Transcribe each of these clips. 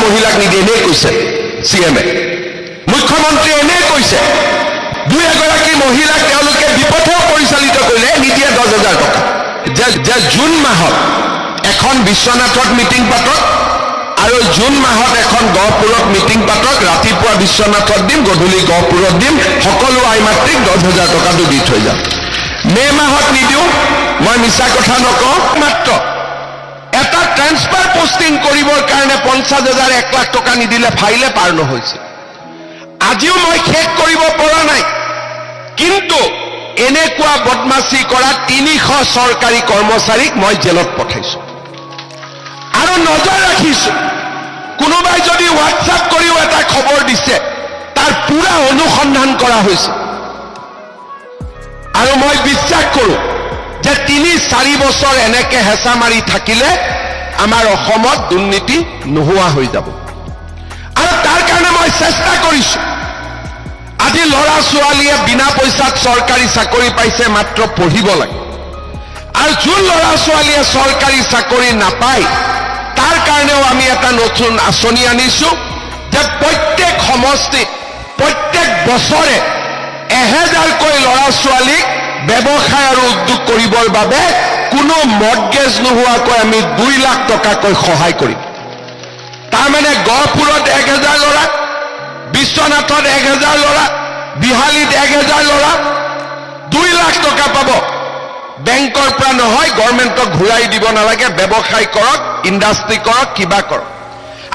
মহিলাক নিদিয়ে এনেই কৈছে চিএমে মুখ্যমন্ত্ৰীয়ে এনেই কৈছে 2 মহিলাক তেওঁলোকে বিপথেও পৰিচালিত কৰিলে নিদিয়ে 10,000 টকা যে জুন মাহত এখন বিশ্বনাথত মিটিং পাতক আৰু জুন মাহত এখন গহপুৰত মিটিং পাতক ৰাতিপুৱা বিশ্বনাথত দিম গধূলি গহপুৰত দিম সকলো আইমাতৃক 10,000 টকাটো দি থৈ যাম মে মাহত নিদিও মই মিছা কথা নকওঁ মাত্ৰ এটা ট্ৰান্সফাৰ পোষ্টিং কৰিবৰ কাৰণে 50,000 1 লাখ টকা নিদিলে ফাইলে পাৰ নহৈছে আজিও মই শেষ কৰিব পৰা নাই কিন্তু এনেকুৱা বদমাছি কৰা 300 চৰকাৰী কৰ্মচাৰীক মই জেলত পঠাইছো আৰু নজৰ ৰাখিছো কোনোবাই যদি হোৱাটছআপ কৰিও এটা খবৰ দিছে তাৰ পুৰা অনুসন্ধান কৰা হৈছে আৰু মই বিশ্বাস কৰোঁ যে 3-4 বছৰ এনেকে হেঁচা মাৰি থাকিলে আমাৰ অসমত দুৰ্নীতি নোহোৱা হৈ যাব আৰু তাৰ কাৰণে মই চেষ্টা কৰিছো আজি ল'ৰা ছোৱালীয়ে বিনা পইচাত চৰকাৰী চাকৰি পাইছে মাত্ৰ পঢ়িব লাগে আৰু যোন ল'ৰা ছোৱালীয়ে চৰকাৰী চাকৰি নাপায় তাৰ কাৰণেও আমি এটা নতুন আঁচনি আনিছো যে প্ৰত্যেক সমষ্টিত প্ৰত্যেক বছৰে 1000কৈ ল'ৰা ছোৱালীক ব্যৱসায় আৰু উদ্যোগ কৰিবৰ বাবে কোনো মৰ্টগেজ নোহোৱাকৈ আমি 2 লাখ টকাকৈ সহায় কৰিম তাৰমানে গহপুৰত 1000 ল'ৰা বিশ্বনাথত 1000 ল'ৰা বিহালীত 1000 ল'ৰা 2 লাখ টকা পাব বেংকৰ পৰা নহয় গভৰ্ণমেণ্টক ঘূৰাই দিব নালাগে ব্যৱসায় কৰক ইণ্ডাষ্ট্ৰি কৰক কিবা কৰক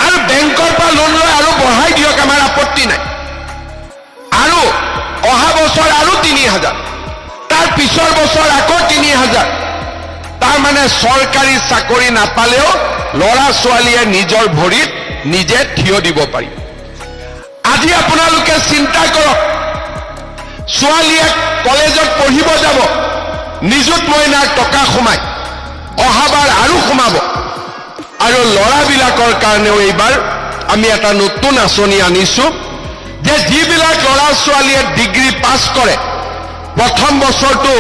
আৰু বেংকৰ পৰা লোন লৈ আৰু বঢ়াই দিয়ক আমাৰ আপত্তি নাই আৰু অহা বছৰ আৰু 3,000 তাৰ পিছৰ বছৰ আকৌ 3,000 তাৰমানে চৰকাৰী চাকৰি নাপালেও ল'ৰা ছোৱালীয়ে নিজৰ ভৰিত নিজে থিয় দিব পাৰিব আজি আপোনালোকে চিন্তা কৰক ছোৱালীয়ে কলেজত পঢ়িব যাব নিযুত মইনাৰ টকা সোমাই অহাবাৰ আৰু সোমাব আৰু ল'ৰাবিলাকৰ কাৰণেও এইবাৰ আমি এটা নতুন আঁচনি আনিছো যে যিবিলাক ল'ৰা ছোৱালীয়ে ডিগ্ৰী পাছ কৰে প্ৰথম বছৰটো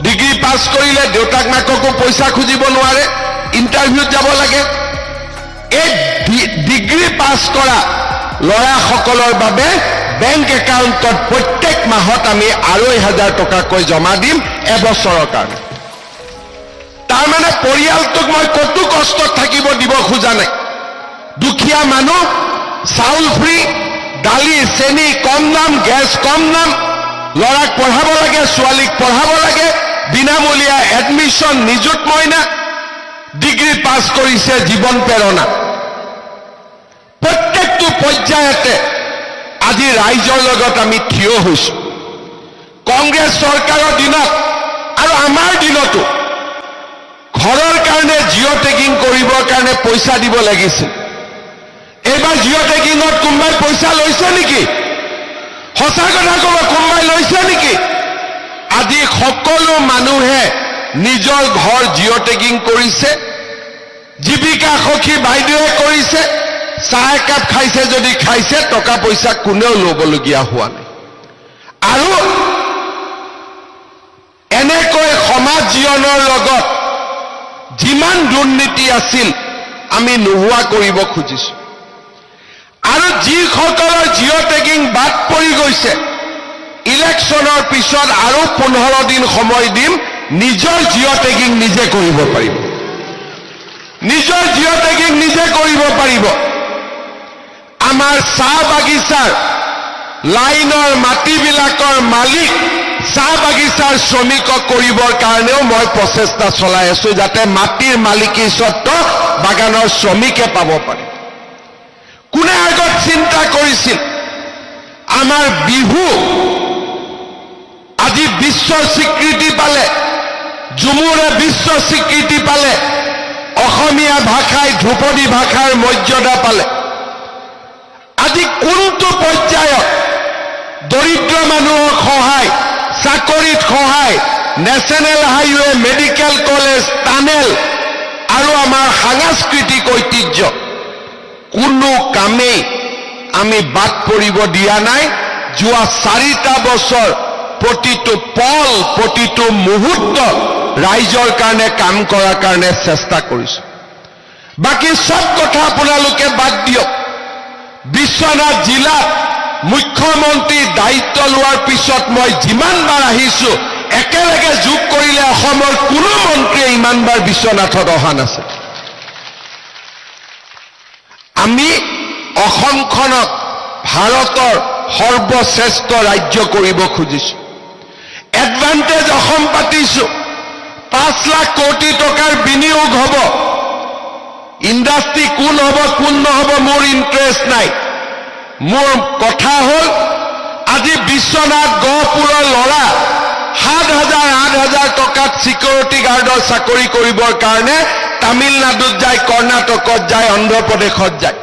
ডিগ্ৰী পাছ কৰিলে দেউতাক মাককো পইচা খুজিব নোৱাৰে ইণ্টাৰভিউত যাব লাগে এই ডিগ্ৰী পাছ কৰা ল'ৰাসকলৰ বাবে বেংক একাউণ্টত প্ৰত্যেক মাহত আমি 2,500 টকাকৈ জমা দিম এবছৰৰ কাৰণে তাৰমানে পৰিয়ালটোক মই কতো কষ্টত থাকিব দিব খোজা নাই দুখীয়া মানুহ চাউল ফ্ৰী দালি চেনি কম দাম গেছ কম দাম ল'ৰাক পঢ়াব লাগে ছোৱালীক পঢ়াব লাগে বিনামূলীয়া এডমিশ্যন নিযুত মইনা ডিগ্ৰী পাছ কৰিছে জীৱন প্ৰেৰণা প্ৰত্যেকটো পৰ্যায়তে আজি ৰাইজৰ লগত আমি থিয় হৈছো কংগ্ৰেছ চৰকাৰৰ দিনত আৰু আমাৰ দিনতো ঘৰৰ কাৰণে জিঅ' টেগিং কৰিবৰ কাৰণে পইচা দিব লাগিছিল এইবাৰ জিঅ' টেগিঙত কোনোবাই পইচা লৈছে নেকি সঁচা কথা ক'ব কোনোবাই লৈছে নেকি আজি সকলো মানুহে নিজৰ ঘৰ জিঅ' টেগিং কৰিছে জীৱিকা সখী বাইদেৱে কৰিছে চাহ একাপ খাইছে যদি খাইছে টকা পইচা কোনেও ল'বলগীয়া হোৱা নাই আৰু এনেকৈ সমাজ জীৱনৰ লগত যিমান দুৰ্নীতি আছিল আমি নোহোৱা কৰিব খুজিছো আৰু যিসকলৰ জিঅ' টেগিং বাদ পৰি গৈছে ইলেকশ্যনৰ পিছত আৰু 15 দিন সময় দিম নিজৰ জিঅ' টেগিং নিজে কৰিব পাৰিব নিজৰ জিঅ' টেগিং নিজে কৰিব পাৰিব আমাৰ চাহ বাগিচাৰ লাইনৰ মাটিবিলাকৰ মালিক চাহ বাগিচাৰ শ্ৰমিকক কৰিবৰ কাৰণেও মই প্ৰচেষ্টা চলাই আছো যাতে মাটিৰ মালিকী স্বত্ব বাগানৰ শ্ৰমিকে পাব পাৰে কোনে আগত চিন্তা কৰিছিল আমাৰ বিহু আজি বিশ্ব স্বীকৃতি পালে ঝুমুৰে বিশ্ব স্বীকৃতি পালে অসমীয়া ভাষাই ধ্ৰুপদী ভাষাৰ মৰ্যাদা পালে আজি কোনটো পৰ্যায়ত দৰিদ্ৰ মানুহক সহায় চাকৰিত সহায় national highway medical college tunnel আৰু আমাৰ সাংস্কৃতিক ঐতিহ্য কোনো কামেই আমি বাদ পৰিব দিয়া নাই যোৱা 4টা বছৰ প্ৰতিটো পল প্ৰতিটো মুহূৰ্ত ৰাইজৰ কাৰণে কাম কৰাৰ কাৰণে চেষ্টা কৰিছো বাকী সব কথা আপোনালোকে বাদ দিয়ক। বিশ্বনাথ জিলাত মুখ্যমন্ত্ৰী দায়িত্ব লোৱাৰ পিছত মই যিমানবাৰ আহিছো, একেলগে যোগ কৰিলে অসমৰ কোনো মন্ত্ৰীয়ে ইমানবাৰ বিশ্বনাথত অহা নাছিল। আমি অসমখনক ভাৰতৰ সৰ্বশ্ৰেষ্ঠ ৰাজ্য কৰিব খুজিছো। এডভান্টেজ অসম পাতিছো, 5 লাখ কোটি টকাৰ বিনিয়োগ হ'ব। ইণ্ডাষ্ট্ৰী কোন হ'ব কোন নহ'ব মোৰ ইণ্টাৰেষ্ট নাই। মোৰ কথা হ'ল আজি বিশ্বনাথ গহপুৰৰ ল'ৰা 7,000-8,000 টকাত সিকিউৰিটি গাৰ্ডৰ চাকৰি কৰিবৰ কাৰণে তামিলনাডুত যায়, কৰ্ণাটকত যায়, অন্ধ্ৰপ্ৰদেশত যায়।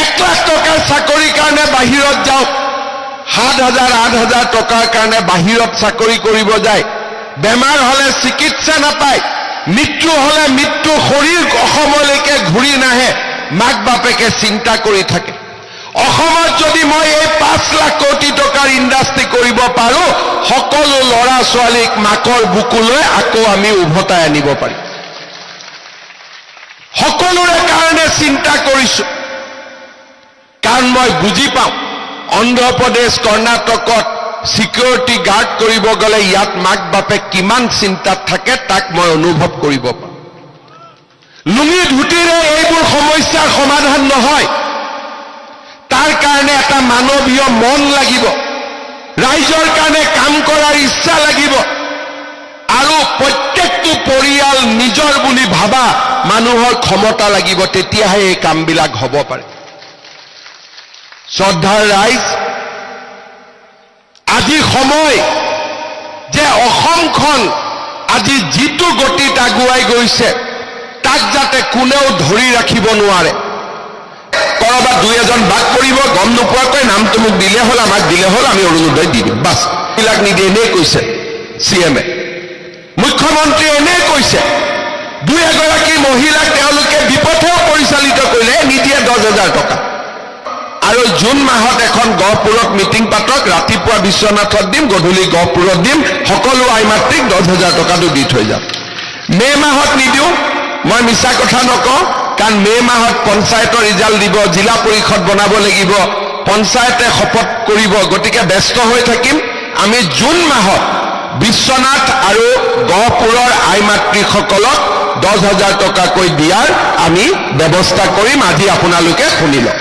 1 লাখ টকাৰ চাকৰিৰ কাৰণে বাহিৰত যাওক, 7,000-8,000 টকাৰ কাৰণে বাহিৰত চাকৰি কৰিব যায়। বেমাৰ হ'লে চিকিৎসা নাপায়, মৃত্যু হ'লে মৃত্যু, শৰীৰ অসমলৈকে ঘূৰি নাহে, মাক বাপেকে চিন্তা কৰি থাকে। অসমত যদি মই এই 5 লাখ কোটি টকাৰ ইণ্ডাষ্ট্ৰী কৰিব পাৰো, সকলো ল'ৰা ছোৱালীক মাকৰ বুকুলৈ আকৌ আমি উভতাই আনিব পাৰিম। সকলোৰে কাৰণে চিন্তা কৰিছো, কাৰণ মই বুজি পাওঁ অন্ধ্ৰপ্ৰদেশ কৰ্ণাটকত সিকিউৰিটি গাৰ্ড কৰিব গ'লে ইয়াত মাক বাপেক কিমান চিন্তাত থাকে তাক মই অনুভৱ কৰিব পাৰোঁ। লুঙি ধুতিৰে এইবোৰ সমস্যাৰ সমাধান নহয়। তাৰ কাৰণে এটা মানৱীয় মন লাগিব, ৰাইজৰ কাৰণে কাম কৰাৰ ইচ্ছা লাগিব, আৰু প্ৰত্যেকটো পৰিয়াল নিজৰ বুলি ভাবা মানুহৰ ক্ষমতা লাগিব, তেতিয়াহে এই কামবিলাক হ'ব পাৰে। শ্ৰদ্ধাৰ ৰাইজ, আজি সময় যে অসমখন আজি যিটো গতিত আগুৱাই গৈছে তাক যাতে কোনেও ধৰি ৰাখিব নোৱাৰে। কৰবাত 2-এজন বাদ পৰিব, গম নোপোৱাকৈ নামটো মোক দিলে হ'ল, আমাক দিলে হ'ল, আমি অৰুণোদয় দি দিম, বাছ। বিলাক নিদিয়ে, এনেই কৈছে CM-এ, মুখ্যমন্ত্ৰীয়ে এনেই কৈছে। 2-এগৰাকী মহিলাক তেওঁলোকে বিপথেও পৰিচালিত কৰিলে, নিদিয়ে 10,000 টকা। আৰু জুন মাহত এখন গহপুৰত মিটিং পাতক, ৰাতিপুৱা বিশ্বনাথত দিম, গধূলি গহপুৰত দিম, সকলো আই মাতৃক 10,000 টকাটো দি থৈ যাম। মে মাহত নিদিওঁ, মই মিছা কথা নকওঁ, কাৰণ মে মাহত পঞ্চায়তৰ ৰিজাল্ট দিব, জিলা পৰিষদ বনাব লাগিব, পঞ্চায়তে শপত কৰিব, গতিকে ব্যস্ত হৈ থাকিম। আমি জুন মাহত বিশ্বনাথ আৰু গহপুৰৰ আই মাতৃসকলক 10,000 টকাকৈ দিয়াৰ আমি ব্যৱস্থা কৰিম। আজি আপোনালোকে শুনি লওক।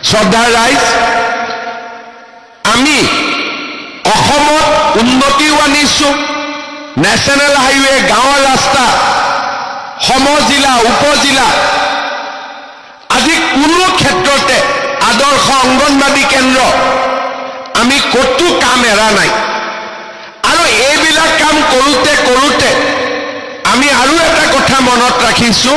শ্ৰদ্ধাৰ ৰাইজ, আমি অসমত উন্নতিও আনিছো, নেশ্যনেল হাইৱে, গাঁৱৰ ৰাস্তা, সমজিলা, উপজিলা, আজি কোনো ক্ষেত্ৰতে আদৰ্শ অংগনবাদী কেন্দ্ৰ আমি ক'তো কাম এৰা নাই। আৰু এইবিলাক কাম কৰোঁতে কৰোঁতে আমি আৰু এটা কথা মনত ৰাখিছো,